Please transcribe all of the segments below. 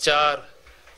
4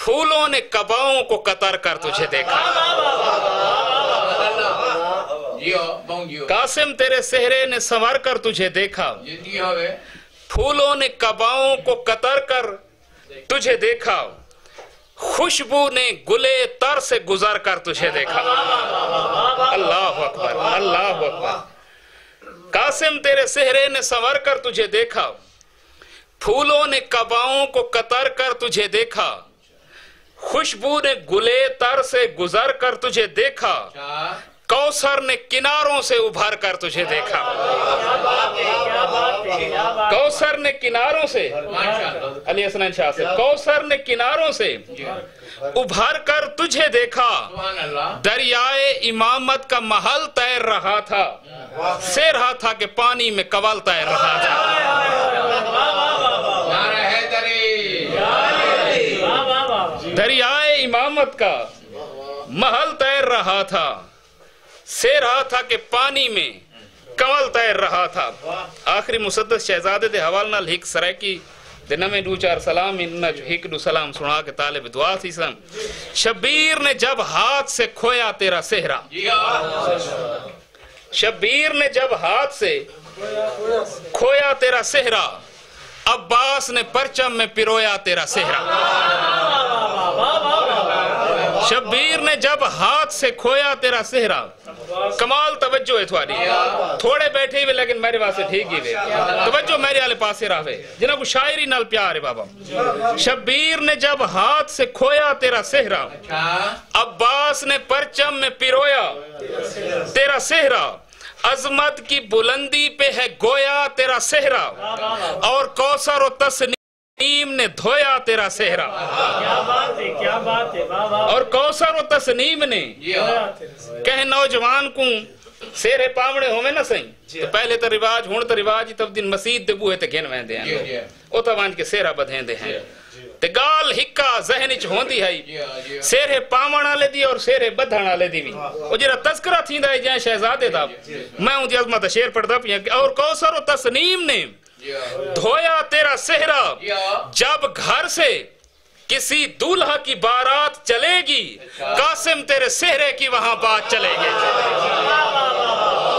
پھولوں نے کباؤں کو قطر کر تجھے دیکھا قاسم تیرے سہرے نے سنور کر تجھے دیکھا پھولوں نے کباؤں کو قطر کر تجھے دیکھا خوشبو نے گلے تر سے گزر کر تجھے دیکھا اللہ اکبر اللہ اکبر قاسم تیرے سہرے نے سنور کر تجھے دیکھا پھولوں نے کباؤں کو قطر کر تجھے دیکھا خوشبو نے گلے تر سے گزر کر تجھے دیکھا کوثر نے کناروں سے ابھر کر تجھے دیکھا کوثر نے کناروں سے علی حسنین شاہ سے کوثر نے کناروں سے ابھر کر تجھے دیکھا دریائے امامت کا محل تیر رہا تھا سے رہا تھا کہ پانی میں کول تیر رہا تھا دریائے امامت کا محل تیر رہا تھا سے رہا تھا کہ پانی میں کول تیر رہا تھا آخری مسدس شہزادے دے حوال نال ہک سرائکی دے نمیں دو چار سلام انہا جو ہک دو سلام سنا کے طالب دعا تھی سم شبیر نے جب ہاتھ سے کھویا تیرا سہرا شبیر نے جب ہاتھ سے کھویا تیرا سہرا عباس نے پرچم میں پیرویا تیرا سہرا شبیر نے جب ہاتھ سے کھویا تیرا سہرا کمال توجہ ہے تھوڑی تھوڑے بیٹھے ہوئے لیکن میرے واسے ٹھیک ہی ہوئے توجہ میرے آلے پاسے رہے جنہاں کو شاعری نال پیار ہے بابا شبیر نے جب ہاتھ سے کھویا تیرا سہرا عباس نے پرچم میں پیرویا تیرا سہرا عظمت کی بلندی پہ ہے گویا تیرا سہرا اور کوثر و تسنیم نے دھویا تیرا سہرا اور کوثر و تسنیم نے کہیں نوجوان کو سیرے پامڑے ہوئے نہ سہیں تو پہلے تا رواج ہون تا رواج تب دن مسید دے بوئے تے گھن ویندے ہیں او تا وانج کے سیرہ بدھیں دے ہیں تے گال ہکا ذہنی چ ہوندی ہے سیرے پامڑا لے دی اور سیرے بدھانا لے دی بھی او جرا تذکرہ تھی دا ہے جائیں شہزادے دا میں ہوں دی عظمت شیر پڑھ دا پیا اور کوثر و تسنیم نے دھویا تیرا سہرا جب گھر سے کسی دولہا کی بارات چلے گی قاسم تیرے سہرے کی وہاں بات چلے گی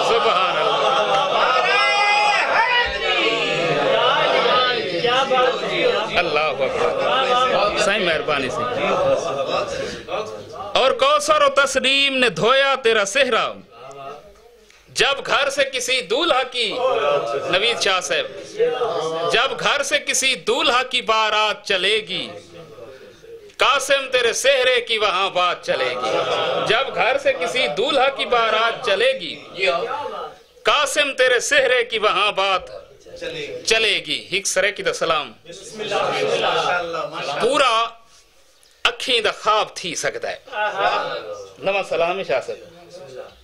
سبحان اللہ اکبر سائیں مہربانی سے اور کوثر و تسنیم نے دھویا تیرا سہرا جب گھر سے کسی دولہا کی نوید شاہ صاحب جب گھر سے کسی دولہا کی بارات چلے گی قاسم تیرے سہرے کی وہاں بات چلے گی جب گھر سے کسی دولہا کی بارات چلے گی قاسم تیرے سہرے کی وہاں بات چلے گی ہک سرے کی دا سلام پورا اکھیں دا خواب تھی سکتا ہے نمہ سلامی شاہ صاحب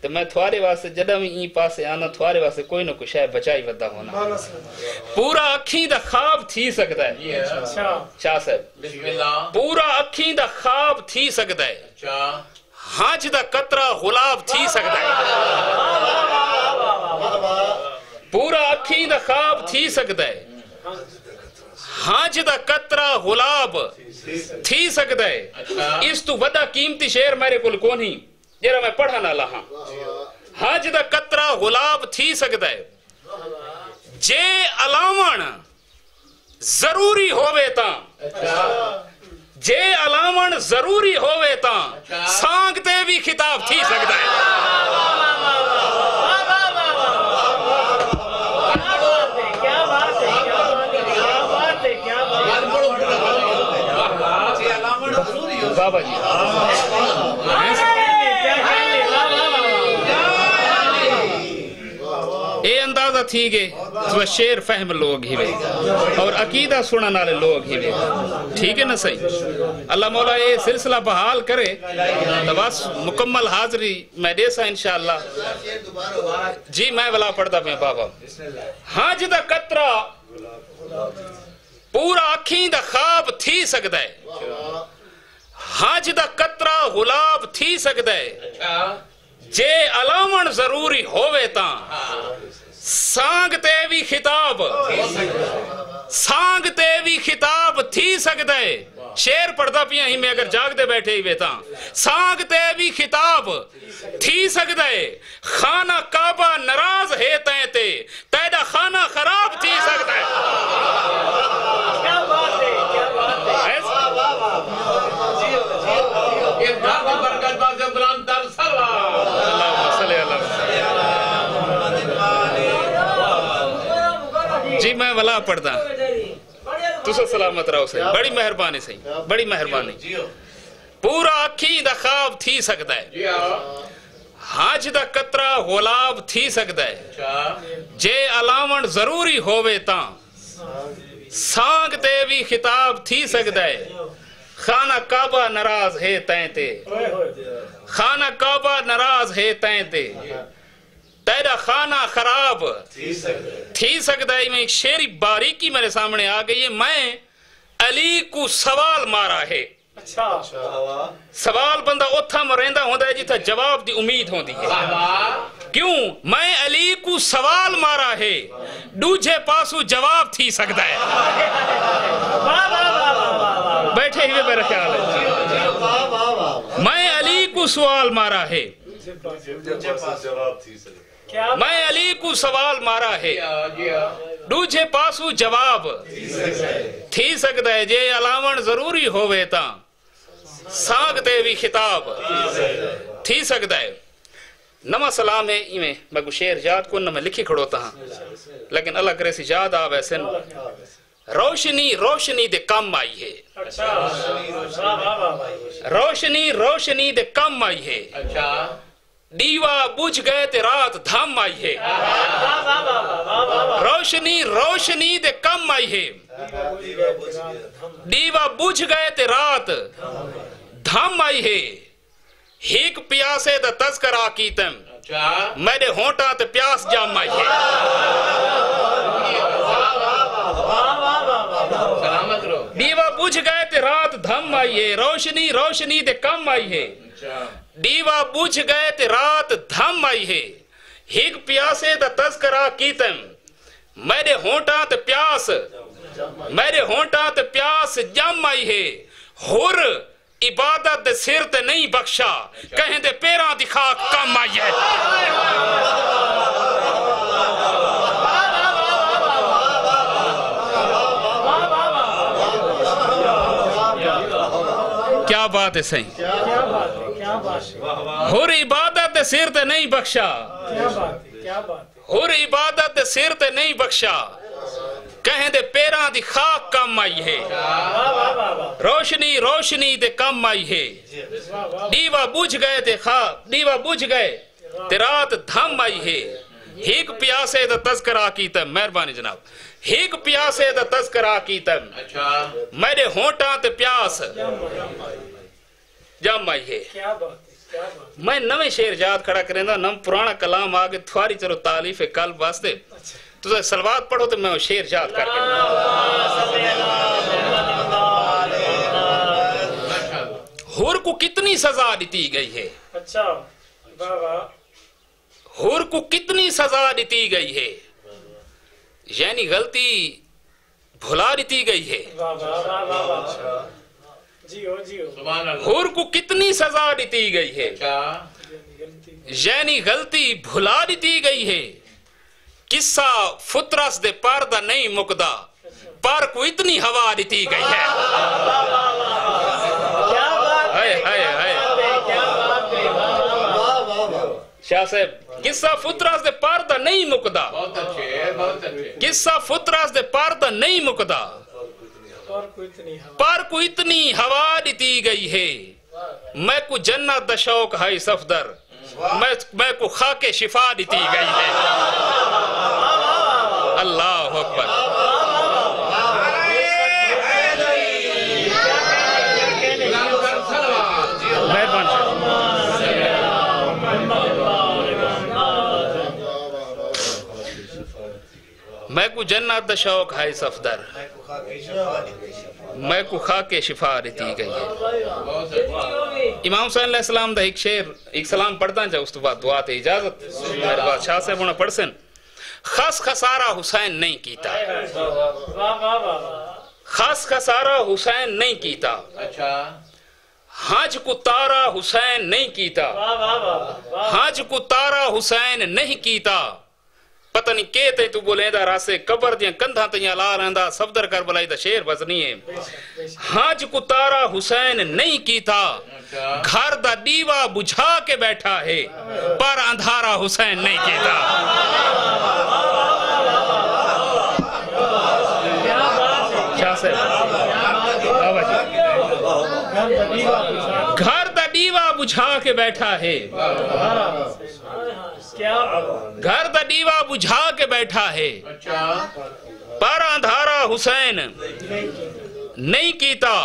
تو میں تھوارے واسے جڑا میں این پاسے آنا تھوارے واسے کوئی نہ کوئی شاید بچائی ودا ہونا پورا اکھیں دا خواب تھی سکتا ہے شاہ صاحب پورا اکھیں دا خواب تھی سکتا ہے ہانچ دا قطرہ غلاب تھی سکتا ہے پورا اکھیں دا خواب تھی سکتا ہے ہانچ دا قطرہ غلاب تھی سکتا ہے اس تو ودا قیمتی شعر میرے کل کونی جرا میں پڑھا نہ لہاں ہانچ دا قطرہ غلاب تھی سکتا ہے جے علامن ضروری ہوئے تاں جے علامن ضروری ہوئے تاں سانگتے بھی خطاب تھی سکتا ہے بابا جی اے اندازہ تھی کہ تو شیر فہم لوگ ہی وے اور عقیدہ سنن والے لوگ ہی وے ٹھیک ہے نا صحیح اللہ مولا یہ سلسلہ بحال کرے تو بس مکمل حاضری میں دے سا انشاءاللہ جی میں ولا پڑھتا پہ بابا ہانچ دا قطرہ پورا اکھیں دا خواب تھی سکتا ہے ہانچ دا قطرہ غلاب تھی سکتا ہے جے علامن ضروری ہوئے تاں سانگتے بھی خطاب تھی سکتا ہے شیر پڑھتا پیا ہی میں اگر جاگ دے بیٹھے ہی ویتا سانگ تے بھی خطاب تھی سکتا ہے خانہ کعبہ ناراض ہے تین تے تیدا خانہ خراب تھی سکتا ہے کیا بات ہے کیا بات ہے یہ دعوی برکت بازم بلان در سلام اللہ صلی اللہ جی میں ولا پڑھتا تو سلامت رہو سے بڑی مہربانی سے بڑی مہربانی پورا اکھی دا خواب تھی سکتا ہے ہاج دا قطرہ غلاب تھی سکتا ہے جے علاوہ ضروری ہووے تاں سانگ تے بھی خطاب تھی سکتا ہے خانہ کعبہ ناراض ہے تین تے خانہ کعبہ ناراض ہے تین تے تیرا خانہ خراب تھی سکتا ہے میں ایک شیری باریکی میرے سامنے آ گئی ہے میں علی کو سوال مارا ہے سوال بندہ اتھا مرندہ ہوندہ ہے جیتا جواب دی امید ہوندی ہے کیوں میں علی کو سوال مارا ہے دوجھے پاسو جواب تھی سکتا ہے بیٹھے ہوئے میرا خیال ہے میں علی کو سوال مارا ہے میں علی کو سوال مارا ہے دوجھے پاسو جواب تھی سکتا ہے جے علاوہ ضروری ہووے تاں سانگ تے بھی خطاب تھی سکتا ہے نما سلام ہے میں کو شیر یاد کو نہ میں لکھی کھڑوتا ہاں لیکن اللہ کرے سی یاد آ ویسے روشنی روشنی دے کم آئی ہے روشنی روشنی دے کم آئی ہے دیوا بجھ گئے تے رات دھم آئی ہے روشنی روشنی دے کم آئی ہے دیوا بجھ گئے تے رات دھم آئی ہے ہیک پیاسے دا تذکرہ کیتم میرے ہونٹا تے پیاس جام آئی ہے دیوا بجھ گئے تے رات دھم آئی ہے روشنی روشنی دے کم آئی ہے دیوا بجھ گئے تے رات دھم آئی ہے ہیک پیاسے دا تذکرہ کیتم میرے ہونٹا تے پیاس میرے ہونٹا تے پیاس جم آئی ہے ہر عبادت دے سر تے نہیں بخشا کہیں دے پیران دی خاک کم آئی ہے کیا بات ہے صحیح ہر عبادت دے سر تے نہیں بخشا ہر عبادت دے سر تے نہیں بخشا کہیں دے پیران دی خاک کم آئی ہے روشنی روشنی دے کم آئی ہے دیوا بجھ گئے تے خواب دیوا بجھ گئے تے رات دھم آئی ہے ہیک پیاسے دا تذکرہ کیتم مہربانی جناب ہیک پیاسے دا تذکرہ کیتم میرے ہونٹاں تے پیاس جم آئی ہے میں نویں شیر یاد کھڑا کریں دا نم پرانا کلام آگے تھواری چلو تعلیف قلب واسطے تو سلوات پڑھو تو میں وہ شیر یاد کر کے ہور کو کتنی سزا دیتی گئی ہے ہور کو کتنی سزا دیتی گئی ہے یعنی غلطی بھلا دیتی گئی ہے ہور کو کتنی سزا دیتی گئی ہے یعنی غلطی بھلا دیتی گئی ہے قصہ فطرس دے پردہ نہیں مکدہ پر کو اتنی ہوا دیتی گئی ہے شاہ صاحب قصہ فطرس دے پردہ نہیں مکدہ قصہ فطرس دے پردہ نہیں مکدہ پر کو اتنی ہوا دیتی گئی ہے میں کو جنت دا شوق ہے صفدر میں کو خاک شفا دیتی گئی ہے اللہ اکبر میں کو جنت دا شوق ہے صفدر میں کو خاک شفا دیتی گئی ہے امام صلی اللہ علیہ السلام دا ایک شیر ایک سلام پڑھتا جا اس تو بعد دعا تے اجازت میرے بعد شاہ صاحب ہونا پڑھ سن خس خسارہ حسین نہیں کیتا خاص خسارہ حسین نہیں کیتا اچھا حج کو تارا حسین نہیں کیتا واہ واہ واہ حج کو تارا حسین نہیں کیتا پتہ نہیں کہتے تو بولیں دا راسے قبر دیاں کندھاں تیاں لا رہندا صفدر کربلائی دا شیر بزنی ہے حج کو تارا حسین نہیں کیتا گھر دا دیوا بجھا کے بیٹھا ہے پر اندھارا حسین نہیں کیتا شاہ صاحب بابا جی گھر دا دیوا بجھا کے بیٹھا ہے گھر دا دیوا بجھا کے بیٹھا ہے اچھا پر اندھارا حسین نہیں کیتا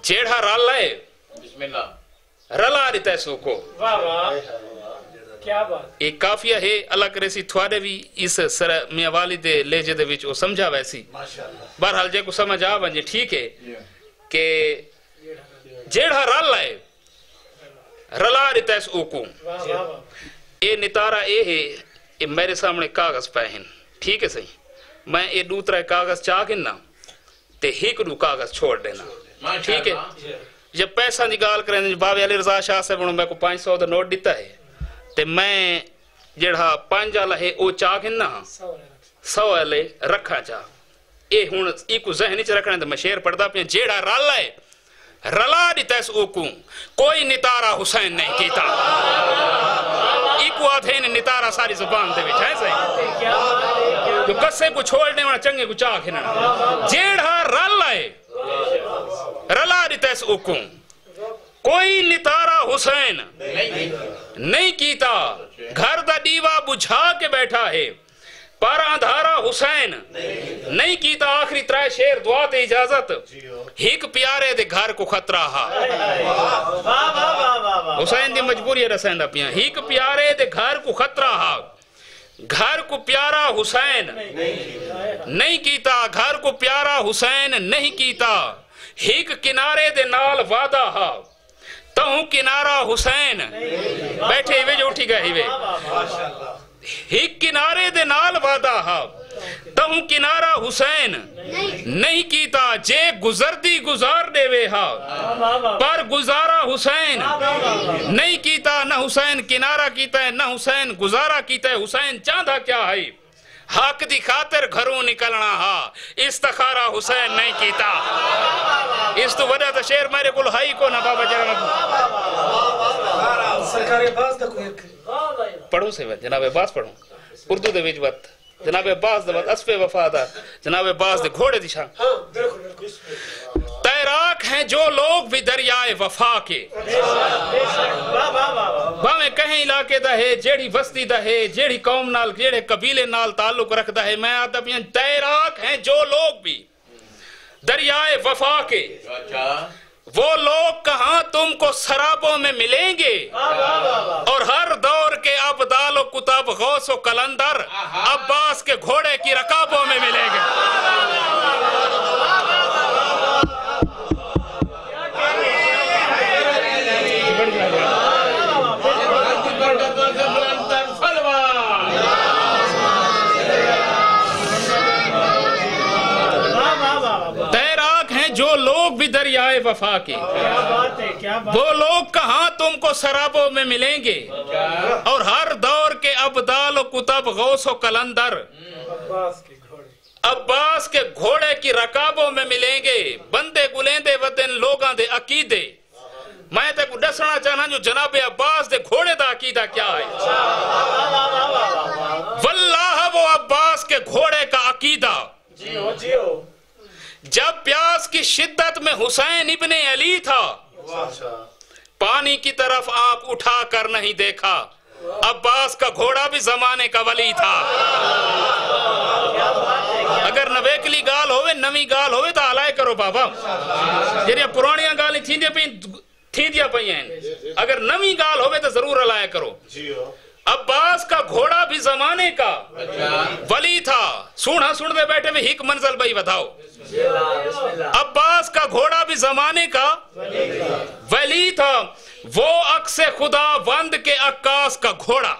جیڑھا رل ہے بسم اللہ رلا دیتا سو کو واہ واہ کیا بات ایک کافیہ ہے اللہ کرے سی تھوڑے بھی اس سر میاں والد لیجے دے وچ او سمجھا ویسی بہرحال جے کو سمجھ آ ونجے ٹھیک ہے کہ جیڑھا رل ہے رلا دیتا سو کو واہ واہ اے نتارہ اے ہے اے میرے سامنے کاغذ پہن ٹھیک ہے صحیح میں اے دوترہ کاغذ چاہ گنا تے ہیک دو کاغذ چھوڑ دینا ٹھیک ہے جب پیسہ نگال کریں بابے علی رضا شاہ سے بڑھوں میں کو 500 دا نوٹ دیتا ہے تے میں جڑا 5 والا ہے او چاہ گنا 100 والے رکھا چاہ اے ہون ایکو ذہنی چ رکھنا تے میں شیر پڑھدا پیا جیڑا رل ہے رلا دیتا اس اوکوں کوئی نتارہ حسین نہیں کیتا ایکو آدھین نتارہ ساری زبان دے بیٹھا ہے صحیح جو کسے کو چھوڑنے والا چنگے کو چاہ کھنا جیڑھا رل ہے رلا دیتا اس اوکوں کوئی نتارہ حسین نہیں کیتا گھر دا دیوا بجھا کے بیٹھا ہے پر اندھارا حسین نہیں کیتا آخری ترائے شیر دعا تے اجازت ہیک پیارے دے گھر کو خطرہ ہا حسین دی مجبوری رسیندہ پیاں ہیک پیارے دے گھر کو خطرہ ہا گھر کو پیارا حسین نہیں کیتا گھر کو پیارا حسین نہیں کیتا ہیک کنارے دے نال وعدہ ہا تہوں کنارہ حسین بیٹھے ہوئے جو اٹھی گئے ہوئے ہیک کنارے دے نال وعدہ ہا تہوں کنارہ حسین نہیں کیتا جے گزردی گزار دے وے ہا پر گزارہ حسین نہیں کیتا نہ حسین کنارہ کیتا ہے نہ حسین گزارہ کیتا ہے حسین چاندہ کیا ہے حق دی خاطر گھروں نکلنا ہا استخارہ حسین نہیں کیتا اس تو وجہ تا شیر میرے کل ہائی کو نہ بابا جرم سرکار عباس دا کوئی پڑھو سے وقت جناب عباس پڑھو اردو دے ویج وقت جناب عباس دے وقت اسف وفادار جناب عباس دے گھوڑے دی شان تیراک ہیں جو لوگ بھی دریائے وفا کے باویں کہیں علاقے دا ہے جیڑی بستی دا ہے جیڑی قوم نال جیڑے قبیلے نال تعلق رکھدا ہے میں آتا بھی تیراک ہیں جو لوگ بھی دریائے وفا کے وہ لوگ کہاں تم کو سرابوں میں ملیں گے اور ہر دور کے ابدال و کتاب غوث و کلندر عباس کے گھوڑے کی رکابوں میں ملیں گے تیراک ہیں جو لوگ بھی دریائے وفا کے وہ لوگ کہاں تم کو سرابوں میں ملیں گے اور ہر دور کے ابدال و کتب غوث و کلندر عباس کے گھوڑے کی رکابوں میں ملیں گے بندے گلیندے ودن لوگاں دے عقیدے میں تے کو دسنا چاہنا جو جناب عباس دے گھوڑے دا عقیدہ کیا ہے واللہ وہ عباس کے گھوڑے کا عقیدہ جب پیاس کی شدت میں حسین ابن علی تھا پانی کی طرف آنکھ اٹھا کر نہیں دیکھا عباس کا گھوڑا بھی زمانے کا ولی تھا اگر نویکلی گال ہوئے نمی گال ہوئے تو علائے کرو بابا جنہیں پرانیاں گالی تھیندیا پئی ہیں اگر نمی گال ہوئے تو ضرور علائے کرو عباس کا گھوڑا بھی زمانے کا ولی تھا سونا سن دے بیٹھے میں ہیک منزل بھائی بتاؤ عباس کا گھوڑا بھی زمانے کا ولی تھا وہ عکس خدا وند کے عکاس کا گھوڑا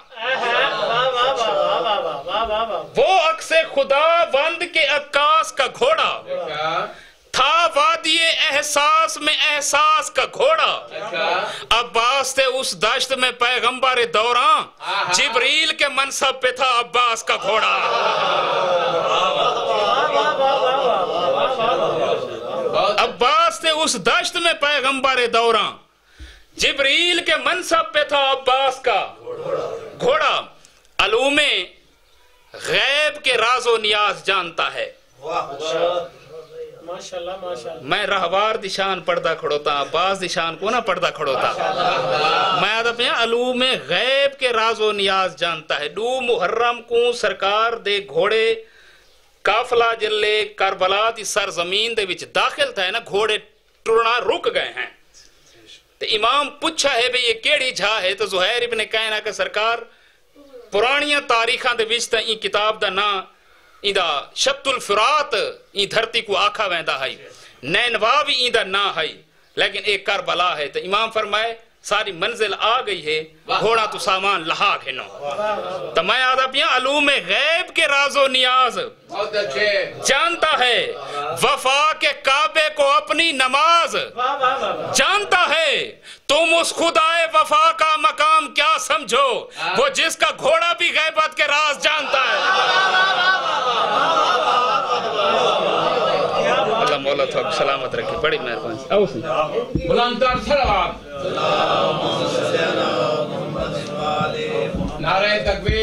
وہ عکس خدا وند کے عکاس کا گھوڑا تھا وادی احساس میں احساس کا گھوڑا عباس تھے اس دشت میں پیغمبر دوراں جبریل کے منصب پہ تھا عباس کا گھوڑا عباس تھے اس دشت میں پیغمبر دوراں جبریل کے منصب پہ تھا عباس کا گھوڑا علوم غیب کے راز و نیاز جانتا ہے میں رہوار دشان پردہ کھڑوتا عباس دشان کو نہ پردہ کھڑوتا میں ادب ہیں علوم غیب کے راز و نیاز جانتا ہے دو محرم کو سرکار دے گھوڑے قافلہ جلے کربلا دی سرزمین دے وچ داخل تھا ہے نا گھوڑے ٹرنا رک گئے ہیں تو امام پوچھا ہے بھئی یہ کیڑی جھا ہے تو زہیر ابن کہنا کہ سرکار پرانیاں تاریخاں دے وچ تا این کتاب دا نا این دا شط الفرات این دھرتی کو آکھا ویندا ہے نینوا بھی این دا نا ہے لیکن ایک کربلا ہے تو امام فرمائے ساری منزل آ گئی ہے گھوڑا تو سامان لہا گھنو تو میں آدھا پیاں علوم غیب کے راز و نیاز جانتا ہے وفا کے کعبے کو اپنی نماز جانتا ہے تم اس خدائے وفا کا مقام کیا سمجھو وہ جس کا گھوڑا بھی غیبت کے راز جانتا ہے اللہ مولا تو سلامت رکھے بڑی مہربانی بلند تر صلوات نعرہ تکبیر